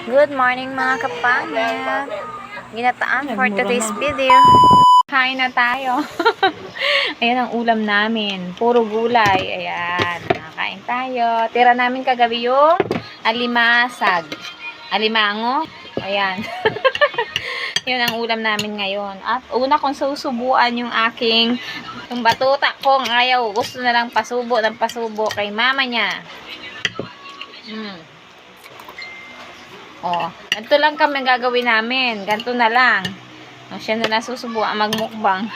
Good morning mga kapangit. Ginataan for today's video. Kain na tayo. Ayan ang ulam namin. Puro gulay. Ayan. Nakain tayo. Tira namin kagabi yung alimasag. Alimango. Ayan. Yun ang ulam namin ngayon. At una kong susubuan yung aking yung batuta kong ayaw. Gusto na lang pasubo ng pasubo kay mama niya. Oh, ganito lang kami gagawin namin. Ganito na lang. O, siya na lang susubuan magmukbang.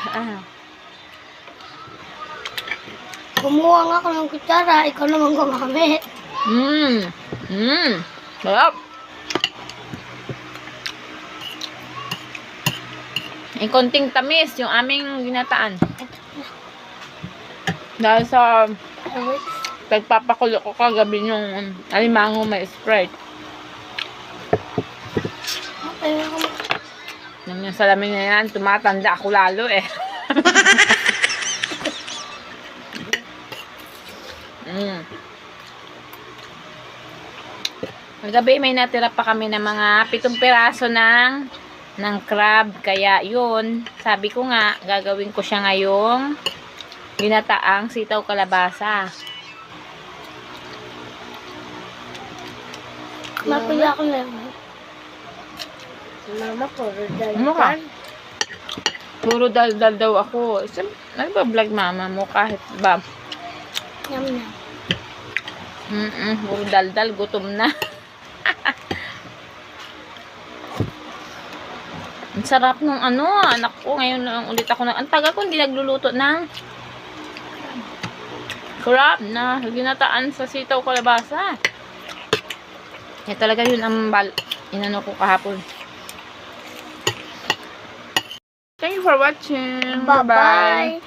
Kumuha nga ako ng kutsara, ikaw naman gumamit. Sarap. May konting tamis yung aming ginataan. Dahil sa nagpapakulo ko kagabi yung alimango may Sprite. Yung salamin na yan, tumatanda ako lalo eh. Kagabi may natira pa kami ng mga 7 piraso ng crab. Kaya yun, sabi ko nga, gagawin ko siya ngayong ginataang sitaw kalabasa. Mapila ko na yun. Mama ko, Ano ka? Puro dal-dal daw ako. Ano ba vlog mama mo kahit ba? Yum yum. Puro dal-dal, gutom na. Ang sarap nung anak ko. Ngayon lang ulit ako ang taga ko hindi nagluluto ng crab na ginataan sa sitaw kalabasa. Talaga yun ang inano ko kahapon. Thank you for watching. Bye-bye.